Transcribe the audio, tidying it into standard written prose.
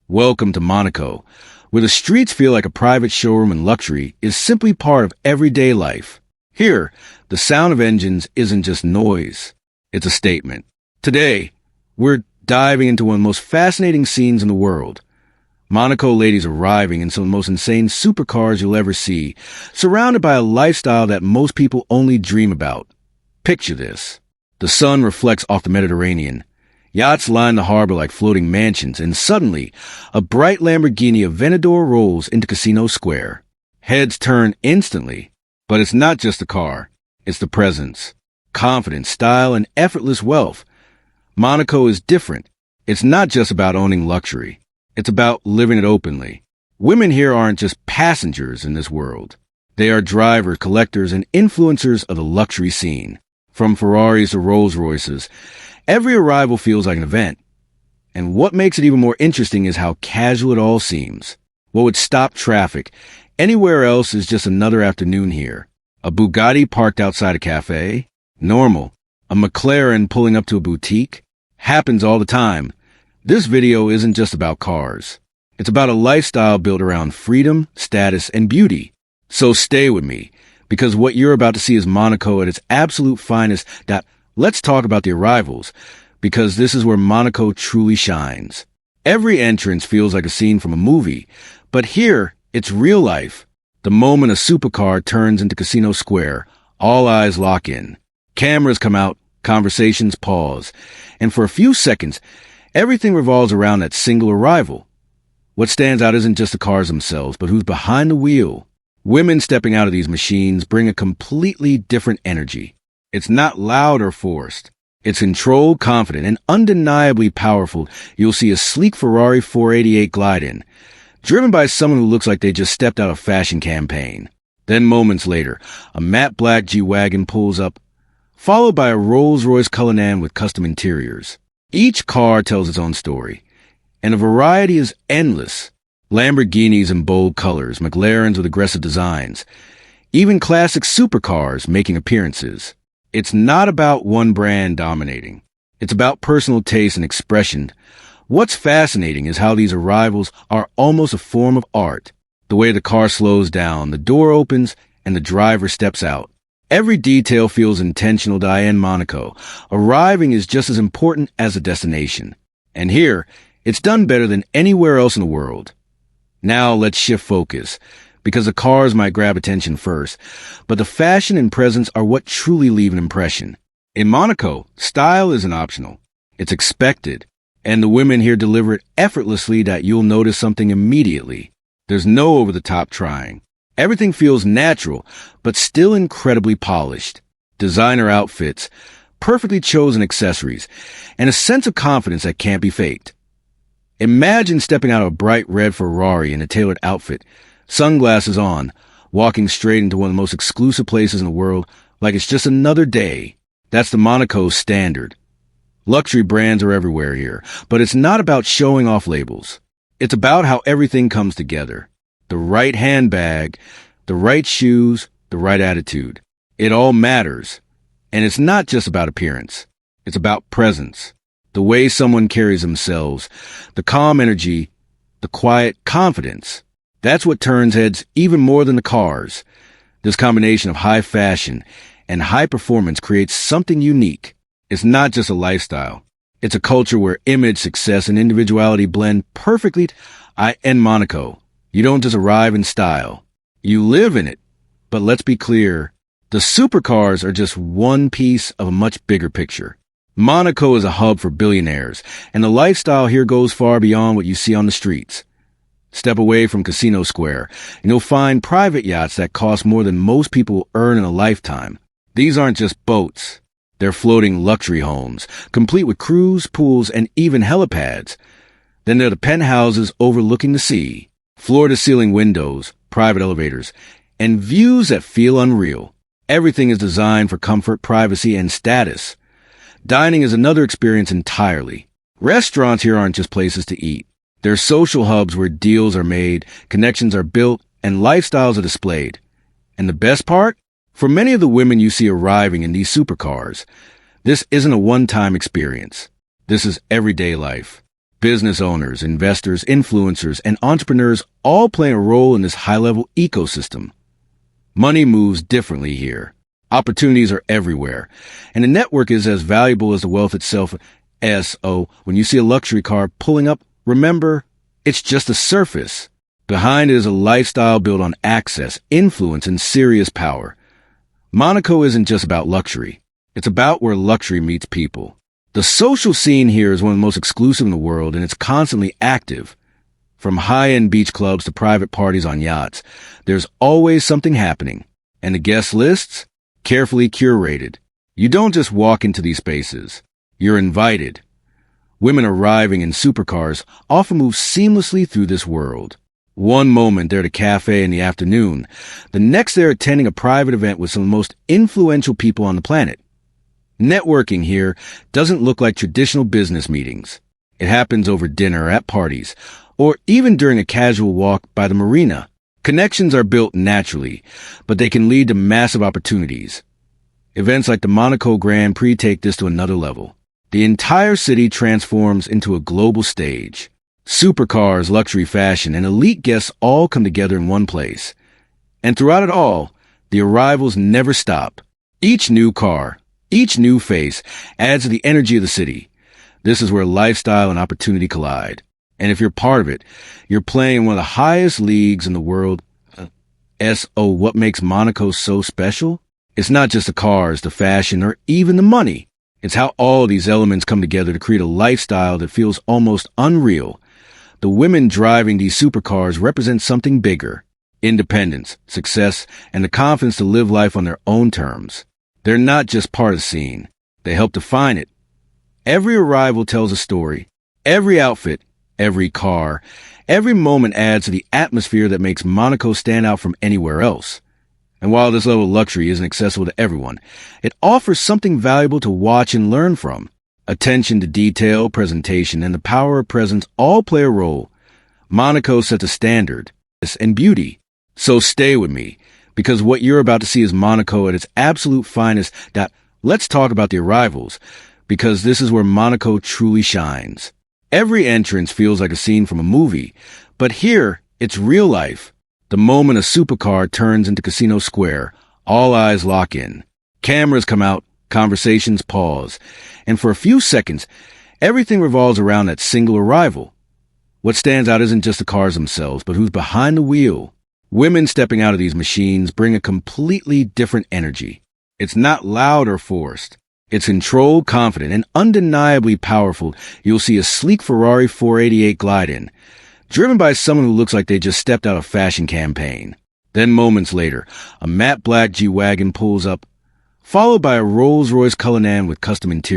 Welcome to Monaco, where the streets feel like a private showroom and luxury is simply part of everyday life. Here, the sound of engines isn't just noise, it's a statement. Today, we're diving into one of the most fascinating scenes in the world. Monaco ladies arriving in some of the most insane supercars you'll ever see, surrounded by a lifestyle that most people only dream about. Picture this. The sun reflects off the Mediterranean. Yachts line the harbor like floating mansions, and suddenly, a bright Lamborghini Aventador rolls into Casino Square. Heads turn instantly, but it's not just the car. It's the presence, confidence, style, and effortless wealth. Monaco is different. It's not just about owning luxury. It's about living it openly. Women here aren't just passengers in this world. They are drivers, collectors, and influencers of the luxury scene. From Ferraris to Rolls-Royces, every arrival feels like an event. And what makes it even more interesting is how casual it all seems. What would stop traffic anywhere else is just another afternoon here. A Bugatti parked outside a cafe? Normal. A McLaren pulling up to a boutique? Happens all the time. This video isn't just about cars. It's about a lifestyle built around freedom, status, and beauty. So stay with me, because what you're about to see is Monaco at its absolute finest. Let's talk about the arrivals, because this is where Monaco truly shines. Every entrance feels like a scene from a movie, but here, it's real life. The moment a supercar turns into Casino Square, all eyes lock in. Cameras come out, conversations pause, and for a few seconds, everything revolves around that single arrival. What stands out isn't just the cars themselves, but who's behind the wheel. Women stepping out of these machines bring a completely different energy. It's not loud or forced. It's controlled, confident, and undeniably powerful. You'll see a sleek Ferrari 488 glide in, driven by someone who looks like they just stepped out of a fashion campaign. Then moments later, a matte black G-Wagon pulls up, followed by a Rolls-Royce Cullinan with custom interiors. Each car tells its own story, and the variety is endless. Lamborghinis in bold colors, McLarens with aggressive designs, even classic supercars making appearances. It's not about one brand dominating. It's about personal taste and expression. What's fascinating is how these arrivals are almost a form of art. The way the car slows down, the door opens, and the driver steps out. Every detail feels intentional to Monaco. Arriving is just as important as the destination. And here, it's done better than anywhere else in the world. Now let's shift focus, because the cars might grab attention first, but the fashion and presence are what truly leave an impression. In Monaco, style isn't optional. It's expected, and the women here deliver it effortlessly that you'll notice something immediately. There's no over-the-top trying. Everything feels natural, but still incredibly polished. Designer outfits, perfectly chosen accessories, and a sense of confidence that can't be faked. Imagine stepping out of a bright red Ferrari in a tailored outfit, sunglasses on, walking straight into one of the most exclusive places in the world like it's just another day. That's the Monaco standard. Luxury brands are everywhere here, but it's not about showing off labels. It's about how everything comes together. The right handbag, the right shoes, the right attitude. It all matters. And it's not just about appearance. It's about presence. The way someone carries themselves, the calm energy, the quiet confidence. That's what turns heads even more than the cars. This combination of high fashion and high performance creates something unique. It's not just a lifestyle. It's a culture where image, success, and individuality blend perfectly. In Monaco, you don't just arrive in style. You live in it. But let's be clear, the supercars are just one piece of a much bigger picture. Monaco is a hub for billionaires, and the lifestyle here goes far beyond what you see on the streets. Step away from Casino Square, and you'll find private yachts that cost more than most people earn in a lifetime. These aren't just boats. They're floating luxury homes, complete with cruise, pools, and even helipads. Then there are the penthouses overlooking the sea, floor-to-ceiling windows, private elevators, and views that feel unreal. Everything is designed for comfort, privacy, and status. Dining is another experience entirely. Restaurants here aren't just places to eat. They're social hubs where deals are made, connections are built, and lifestyles are displayed. And the best part? For many of the women you see arriving in these supercars, this isn't a one-time experience. This is everyday life. Business owners, investors, influencers, and entrepreneurs all play a role in this high-level ecosystem. Money moves differently here. Opportunities are everywhere, and the network is as valuable as the wealth itself. So, when you see a luxury car pulling up, remember, it's just a surface. Behind it is a lifestyle built on access, influence, and serious power. Monaco isn't just about luxury. It's about where luxury meets people. The social scene here is one of the most exclusive in the world, and it's constantly active. From high-end beach clubs to private parties on yachts, there's always something happening. And the guest lists? Carefully curated. You don't just walk into these spaces. You're invited. Women arriving in supercars often move seamlessly through this world. One moment they're at a cafe in the afternoon, the next they're attending a private event with some of the most influential people on the planet. Networking here doesn't look like traditional business meetings. It happens over dinner, at parties, or even during a casual walk by the marina. Connections are built naturally, but they can lead to massive opportunities. Events like the Monaco Grand Prix take this to another level. The entire city transforms into a global stage. Supercars, luxury fashion, and elite guests all come together in one place. And throughout it all, the arrivals never stop. Each new car, each new face adds to the energy of the city. This is where lifestyle and opportunity collide. And if you're part of it, you're playing in one of the highest leagues in the world. What makes Monaco so special? It's not just the cars, the fashion, or even the money. It's how all these elements come together to create a lifestyle that feels almost unreal. The women driving these supercars represent something bigger: independence, success, and the confidence to live life on their own terms. They're not just part of the scene. They help define it. Every arrival tells a story. Every outfit, every car, every moment adds to the atmosphere that makes Monaco stand out from anywhere else. And while this level of luxury isn't accessible to everyone, it offers something valuable to watch and learn from. Attention to detail, presentation, and the power of presence all play a role. Monaco sets a standard and beauty. So stay with me, because what you're about to see is Monaco at its absolute finest. Let's talk about the arrivals, because this is where Monaco truly shines. Every entrance feels like a scene from a movie, but here, it's real life. The moment a supercar turns into Casino Square, all eyes lock in. Cameras come out, conversations pause, and for a few seconds, everything revolves around that single arrival. What stands out isn't just the cars themselves, but who's behind the wheel. Women stepping out of these machines bring a completely different energy. It's not loud or forced. It's controlled, confident, and undeniably powerful. You'll see a sleek Ferrari 488 glide in, driven by someone who looks like they just stepped out of a fashion campaign. Then moments later, a matte black G-Wagon pulls up, followed by a Rolls-Royce Cullinan with custom interior.